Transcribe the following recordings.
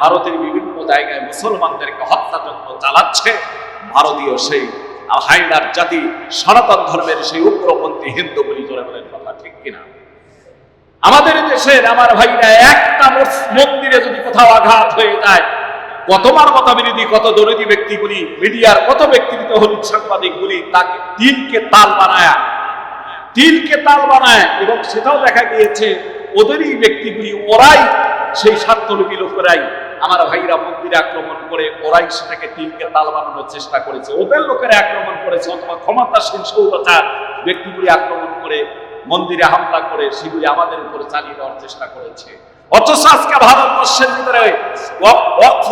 ভারতের বিভিন্ন জায়গায় মুসলমানদেরকে হত্যাযজ্ঞ চালাচ্ছে ভারতীয় সেই হাইনার জাতি সনাতন ধর্মের সেই উগ্রপন্থী হিন্দুগুলি। জোরে বলেন কথা ঠিক কিনা? আমাদের দেশের আমার ভাইরা একটা মন্দিরে যদি কোথাও আঘাত হয়ে যায়, কত মানবতা বিরোধী, কত দরিদ্র ব্যক্তিগুলি, মিডিয়ার কত ব্যক্তিগত হলুদ সাংবাদিকগুলি তাকে তিলকে তাল বানায় এবং সেটাও দেখা গিয়েছে ওদেরই ব্যক্তিগুলি, ওরাই সেই স্বার্থলোভী লোকেরাই আমার ভাইরা মন্দিরে আক্রমণ করে ওরাই সেটাকে তিলকে তাল বানানোর চেষ্টা করেছে। ওদের লোকেরা আক্রমণ করেছে অথবা ক্ষমতাসীন স্বৈরাচার ব্যক্তিগুলি আক্রমণ করে মন্দিরে হামলা করে সেগুলি আমাদের উপরে চালিয়ে দেওয়ার চেষ্টা করেছে। অথচ আজকে ভারতবর্ষের ভিতরে ওয়াকফ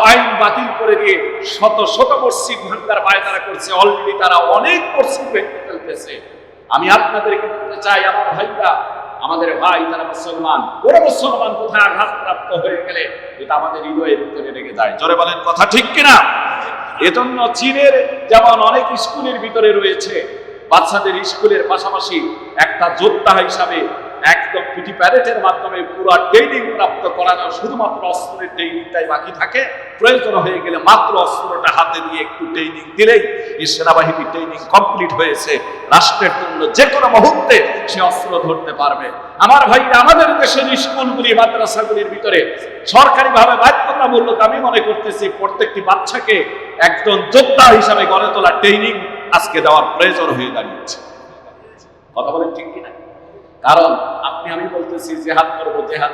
আইন বাতিল করে দিয়ে শত শত মসজিদ ভাঙার পায়তারা করছে। অলরেডি তারা অনেক মসজিদ ভেঙে ফেলতেছে। আমি আপনাদেরকে বলতে চাই আমার ভাইরা, আমাদের ভাই তারা মুসলমান, কোন মুসলমান কোথায় আঘাতপ্রাপ্ত হয়ে গেলে এটা আমাদের হৃদয়ের ভিতরে লেগে যায়। জোরে বলেন কথা ঠিক কিনা? এজন্য চীনের যেমন অনেক স্কুলের ভিতরে রয়েছে, বাচ্চাদের স্কুলের পাশাপাশি একটা যোদ্ধা হিসাবে একদম পিটি প্যারেডের মাধ্যমে পুরো ট্রেনিং প্রাপ্ত করানো, শুধুমাত্র অস্ত্রের ট্রেনিংটাই বাকি থাকে। প্রয়োজন হয়ে গেলে মাত্র অস্ত্রটা হাতে দিয়ে একটু ট্রেনিং দিলেই এই সেনাবাহিনী ট্রেনিং কমপ্লিট হয়েছে। রাষ্ট্রের জন্য যে কোনো মুহূর্তে সে অস্ত্র ধরতে পারবে। আমার ভাইরা, আমাদের দেশের স্কুলগুলি, মাদ্রাসাগুলির ভিতরে সরকারিভাবে বাধ্যতামূলক আমি মনে করতেছি প্রত্যেকটি বাচ্চাকে একজন যোদ্ধা হিসাবে গড়ে তোলা ট্রেনিং আজকে দেওয়ার প্রয়োজন হয়ে দাঁড়িয়েছে। কথা বলেন ঠিক কিনা? কারণ আমি বলতেছি জেহাদ করবো, জেহাদ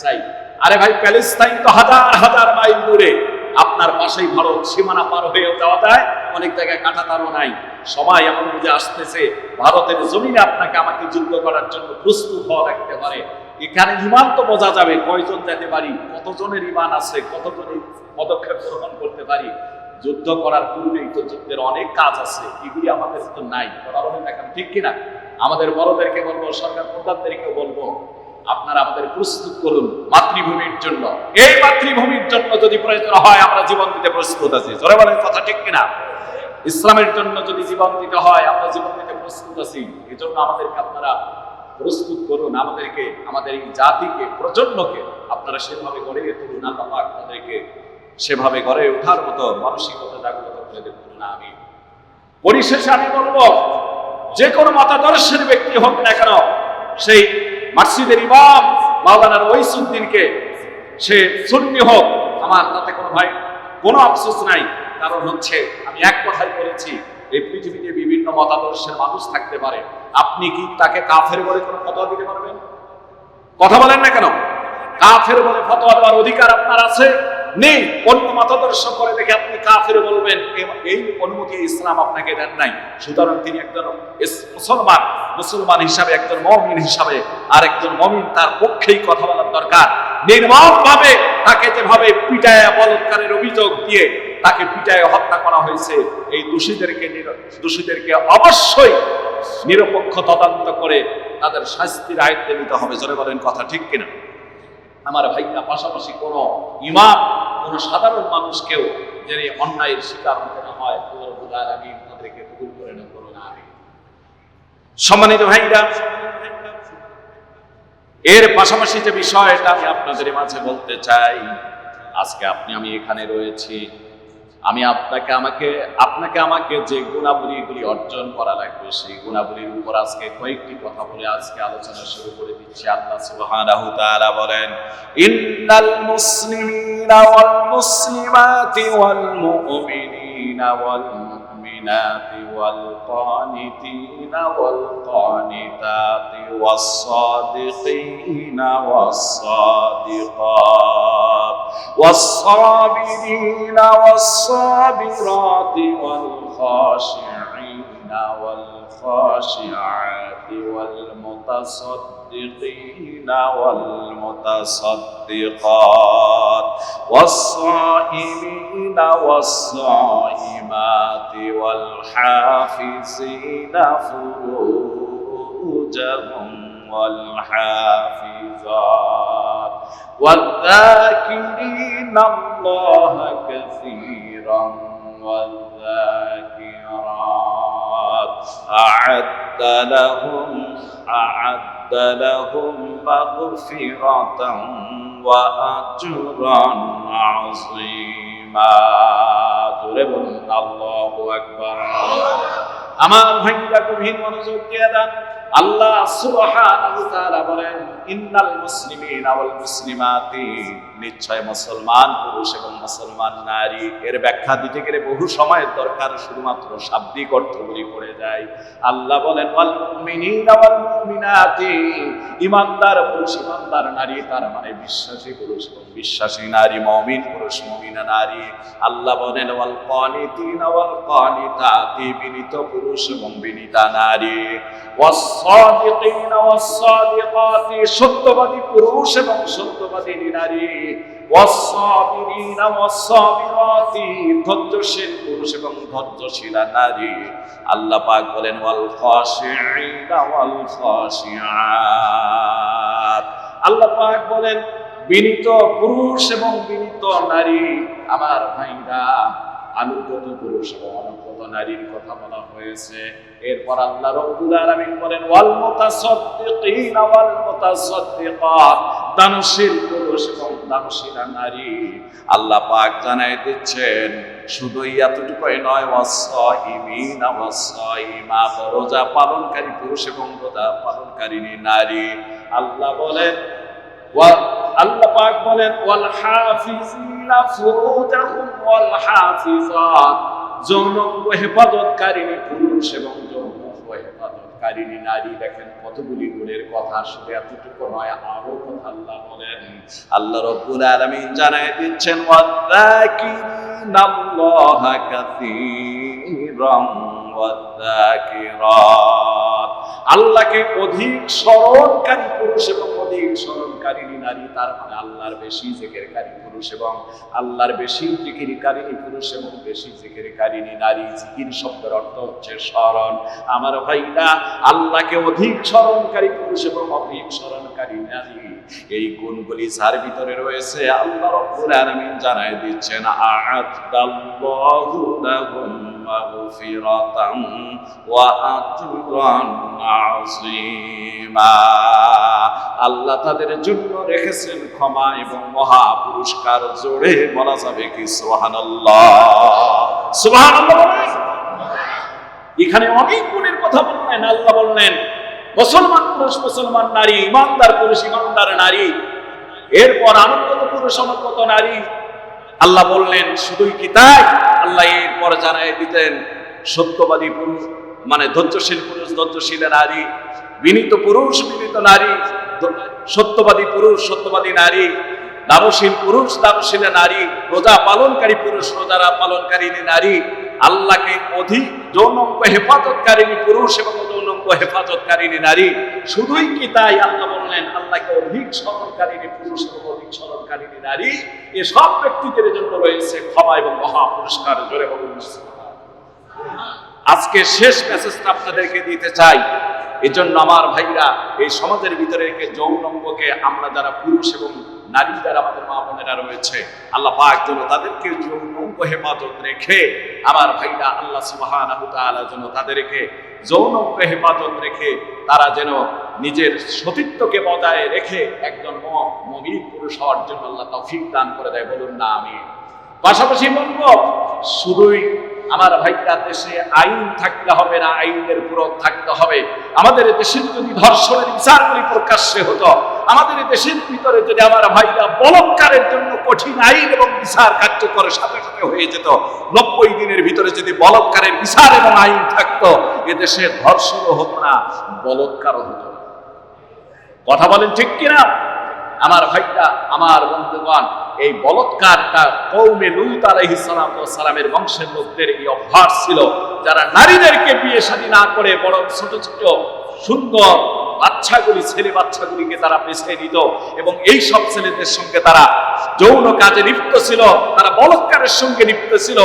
চাই। আরে ভাই, প্যালেস্তাইন তো হাজার হাজার মাইল দূরে, আপনার পাশেই ভারত, সীমানা পার হয়েও যাওয়া যায়, অনেক জায়গায় কাঁটাতারও নাই। সময় এমন বুঝে আসতেছে ভারতের জমিনে আপনাকে আমাকে যুদ্ধ করার জন্য প্রস্তুত হওয়া রাখতে পারে। এখানে ইমান তো বোঝা যাবে কয়জন যেতে পারি, কতজনের ইমান আছে, কতজনের পদক্ষেপ গ্রহণ করতে পারি। যুদ্ধ করার পূর্বেই তো যুদ্ধের অনেক কাজ আছে, এগুলি আমাদের তো নাই। কথা বলেন এখন ঠিক কিনা? আমাদের বড়দেরকে বলবো, সরকার প্রধানদেরকেও বলবো, আপনারা আমাদের প্রস্তুত করুন মাতৃভূমির জন্য। এই মাতৃভূমির জন্য যদি প্রয়োজন হয় আমরা জীবন দিতে প্রস্তুত আছি। জোরে বলেন কথা ঠিক কিনা? ইসলামের জন্য যদি জীবন দিতে হয় আমরা জীবন দিতে প্রস্তুত আছি। এই জন্য আমাদেরকে আপনারা প্রস্তুত করুন, আমাদেরকে, আমাদের এই জাতিকে, প্রজন্মকে আপনারা সেভাবে গড়ে তুলুন। আল্লাহ পাক তাদেরকে সেভাবে গড়ে ওঠার মতো মানসিকতা জাগ্রত করে দেখুন না। আমি পরিশেষে আমি বলবো, যে কোনো মতাদর্শের ব্যক্তি হোক না কেন, সেই মসজিদের ইমাম মাওলানা ওয়াইসুদ্দিনকে সে সুন্নি হোক, আমার তাতে কোনো ভাই কোনো আফসোস নাই। কারণ হচ্ছে আমি এক কথাই বলেছি, এই পৃথিবীতে বিভিন্ন মতাদর্শের মানুষ থাকতে পারে। আপনি কি তাকে কাফের বলে কোনো ফতোয়া দিতে পারবেন? কথা বলেন না কেন? কাফের বলে ফতোয়া দেওয়ার অধিকার আপনার আছে? নেই। অন্য মতাদর্শ করে দেখে আপনি কাফের বলবেন, এই অনুমতি ইসলাম আপনাকে দেন নাই। সুতরাং তিনি একজন মুসলমান হিসাবে, একজন মুমিন হিসাবে আর একজন মুমিন, তার পক্ষেই কথা বলার দরকার। নির্মমভাবে তাকে যেভাবে পিটায়, বলাৎকারের অভিযোগ দিয়ে তাকে পিটায় হত্যা করা হয়েছে, এই দোষীদেরকে অবশ্যই নিরপেক্ষ তদন্ত করে তাদের শাস্তির আয়ত্তে নিতে হবে। জোরে বলেন কথা ঠিক কিনা? আমার ভাইরা, পাশাপাশি কোন ইমাম, কোন সাধারণ মানুষকেও যে অন্যায়ের শিকার হতে না হয়, আমি তাদেরকে কবুল করে নেব না। আমি সম্মানিত ভাইরা, এর পাশাপাশি যে বিষয়টা আমি আপনাদের মাঝে বলতে চাই, আজকে আমি এখানে রয়েছি, আমি আপনাকে আমাকে যে গুণাবলীগুলি অর্জন করা লাগবে সেই গুণাবলীর উপর আজকে কয়েকটি কথা বলে আজকে আলোচনা শুরু করে দিচ্ছি। আল্লাহ সুবহানাহু ওয়া তাআলা বলেন, ইন্নাল মুসলিমিনা ওয়াল মুসলিমাতি ওয়াল মুমিনিনা ওয়াল মুমিনাতি ওয়াল কানিতিনা ওয়াল কানিতাতি ওয়াস সাদিকিনা ওয়াস সাদিকাত ওয়াস সাবিরিনা ওয়াস الصابرات والخاشعين والخاشعات والمتصدقين والمتصدقات والصائمين والصائمات والحافظين فروجهم والحافظات والذاكرين الله كثيرا والذاكرات আ'আদ্দা লাহুম মাগফিরাতান ওয়া আজরান আযীমা। জোরে বলুন আল্লাহু আকবার। আমার ভাইরা গভীর মনোযোগ দিয়ে দেন। আল্লাহ সুবহানাহু ওয়া তাআলা বলেন, ইন্নাল মুসলিমিনা ওয়াল মুসলিমাতি, নিশ্চয় মুসলমান পুরুষ এবং মুসলমান নারী। এর ব্যাখ্যা দিতে গেলে বহু সময়ের দরকার, শুধুমাত্র শাব্দিক অর্থগুলি পড়ে যায়। আল্লাহ বলেন ওয়াল মুমিনিনা ওয়াল মুমিনাতি, ঈমানদার পুরুষ ঈমানদার নারী, তার মানে বিশ্বাসী পুরুষ এবং বিশ্বাসী নারী, মুমিন পুরুষ মুমিনা নারী। আল্লাহ বলেন ওয়াল কানিতিনা ওয়াল কানিতাতি, বিনীত পুরুষ এবং বিনীতা নারী। ওয়াস-সাদিকিনা ওয়াস-সাদিকাতি, সত্যবাদী পুরুষ এবং সত্যবাদী নারী। ওয়াস-সাবিরিনা ওয়াস-সাবিরাতি, ধৈর্যশীল পুরুষ এবং ধৈর্যশীলা নারী। আল্লাহ পাক বলেন ওয়াল খাশিঈনা ওয়াল খাশিআত, আল্লাহ পাক বলেন বিনীত পুরুষ এবং বিনীত নারী। আমার ভাইরা, আনুগত পুরুষ এবং অনুগত নারীর কথা বলা হয়েছে। এরপর আল্লাহ রাব্বুল আলামিন বলেন ওয়াল মুতাসাদ্দিকিনা ওয়াল মুতাসাদ্দিকাত, দানশীল পুরুষ এবং দানশীলা নারী। আল্লাহ পাক জানাই দিচ্ছেন শুধুই এতটুকুই নয়, ওয়াস-সাইমিনা ওয়াস-সাইমাত, রোজা পালনকারী পুরুষ এবং রোজা পালনকারিনী নারী। আল্লাহ বলেন আল্লাহ পাক বলেন ওয়াল হাফিজিনা ফুরুজাহুম ওয়াল হাফিজাত, যৌনাঙ্গ হেফাজতকারিনী পুরুষ এবং যৌনাঙ্গ হেফাজতকারিনী নারী। দেখেন কতগুলি গুণের কথা, শুধু এতটুকু নয়, আরো কথা আল্লাহ বলেন। আল্লাহ রাব্বুল আলামিন জানায় দিচ্ছেন ওয়াযাকিরিনাল্লাহা কাসীরান ওয়াযাকিরাত, আল্লাহকে অধিক স্মরণকারী পুরুষ এবং অধিক স্মরণকারিনী নারী। তার মানে আল্লাহর বেশি জিকিরকারী পুরুষ এবং আল্লাহর বেশি জিকিরকারিনী পুরুষ এবং বেশি জিকিরকারিনী নারী। জিকির শব্দের অর্থ হচ্ছে স্মরণ। আমার ভাইরা, আল্লাহকে অধিক স্মরণকারী পুরুষ এবং অধিক স্মরণকারী নারী, এই গুণগুলি যার ভিতরে রয়েছে, আল্লাহ রাব্বুল আলামিন জানায় দিচ্ছেন আ'আদাল্লাহু লাহুম মাগফিরাতান ওয়া আজরান আযীমা, আল্লাহ তাদের জন্য রেখেছেন ক্ষমা এবং মহা পুরস্কার। জোরে বলা যাবে কি সুবহানাল্লাহ? সুবহানাল্লাহ। এখানে অনেক গুণের কথা বললেন। আল্লাহ বললেন মুসলমান পুরুষ মুসলমান নারী, ইমানদার পুরুষ ইমানদার নারী। এরপর অনুগত পুরুষ অনুগত নারী। আল্লাহ বললেন শুধুই কি তাই? আল্লাহ এরপর জানাই দিতেন সত্যবাদী পুরুষ মানে ধৈর্যশীল পুরুষ ধৈর্যশীল নারী, বিনীত পুরুষ বিনীত নারী, সত্যবাদী পুরুষ সত্যবাদী নারী, দানশীল পুরুষ দানশীল নারী, রোজা পালনকারী পুরুষ রোজা পালনকারিনী নারী। আল্লাহকে অধিক যৌনাঙ্গ হেফাজতকারিনী পুরুষ এবং যৌনাঙ্গ হেফাজতকারিনী নারী। শুধুই কি তাই? আল্লাহ বললেন আল্লাহকে অধিক স্মরণকারিনী পুরুষ এবং অধিক স্মরণকারিনী নারী। এসব ব্যক্তিদের জন্য রয়েছে ক্ষমা এবং মহা পুরস্কার। জোরে বলুন। আজকে শেষ মেসেজটা আপনাদেরকে দিতে চাই। এজন্য আমার ভাইরা, এই সমাজের ভিতরে যৌনাঙ্গকে আমরা যারা পুরুষ এবং নারী যারা আমাদের মা বোনেরা রয়েছে, আল্লাহ পাক যেন তাদেরকে যৌনাঙ্গ হেফাজত রেখে, আমার ভাইরা আল্লাহ সুবহানাহু ওয়া তাআলা যেন তাদেরকে যৌনাঙ্গ হেফাজত রেখে তারা যেন নিজের সতীত্বকে বজায় রেখে একজন মুমিন পুরুষ হওয়ার জন্য আল্লাহ তৌফিক দান করে দেয়। বলুন না আমিন। পাশাপাশি বলবো, শুধুই আমার ভাইরা দেশে আইন থাকতে হবে না, আইনের প্রয়োগ থাকতে হবে। আমাদের দেশের যদি ধর্ষণের বিচারগুলি প্রকাশ্যে হতো, আমাদের দেশের ভিতরে যদি আমার ভাইরা বলৎকারের জন্য কঠিন আইন এবং বিচার কার্যকরের সাথে সাথে হয়ে যেত, 90 দিনের ভিতরে যদি বলৎকারের বিচার এবং আইন থাকতো, এদেশে ধর্ষণও হতো না, বলৎকারও হতো না। কথা বলেন ঠিক কিনা? আমার ভাইরা আমার বন্ধুগণ, এই বলৎকারটা কওমে লূত আলাইহিস সালামের বংশের লোকদের এই অভ্যাস ছিল, যারা নারীদেরকে বিয়ে শাদী না করে বরং ছোট ছোট সুন্দর বাচ্চাগুলি ছেলে বাচ্চাগুলিকে তারা বেছে নিত এবং এই সব ছেলেদের সঙ্গে তারা যৌন কাজে লিপ্ত ছিল, তারা বলৎকারের সঙ্গে লিপ্ত ছিল।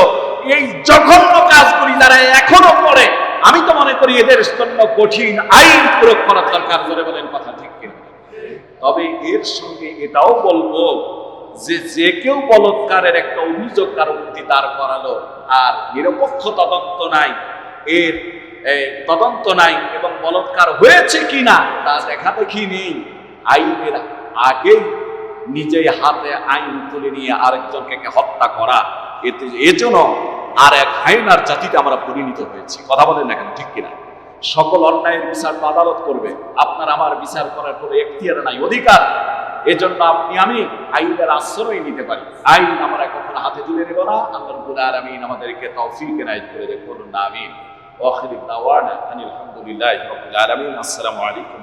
এই জঘন্য কাজগুলি যারা এখনো করে, আমি তো মনে করি এদের জন্য কঠিন আইন প্রয়োগ করা দরকার। করে বলেন কথা ঠিক কিনা? তবে এর সঙ্গে এটাও বলবো যে যে কেউ বলৎকারের একটা অভিযোগ কারো প্রতি দাঁড় করালো আর নিরপেক্ষ তদন্ত নাই, এর তদন্ত নাই এবং বলৎকার হয়েছে কিনা তা দেখা দেখি নেই, আইনের আগেই নিজেই হাতে আইন তুলে নিয়ে আরেকজনকে হত্যা করা, এজন্য আর এক হায়নার জাতিতে আমরা পরিণত হয়েছি। কথা বলেন না কেন, ঠিক কিনা? সকল অন্যায়ের বিচার তো আদালত করবে, আপনার আমার বিচার করার কোনো এখতিয়ার নাই, অধিকার। এজন্য আপনি আমি আইনের আশ্রয় নিতে পারি, আইন আমরা কখনো হাতে তুলে নেব না। আল্লাহ রাব্বুল আলামিন আমাদেরকে তৌফিক এনায়েত করে দেখুন, আমিন। ওয়া আখিরু দাওয়ানা আনিল হামদুলিল্লাহি রাব্বিল আলামিন। আসসালামু আলাইকুম।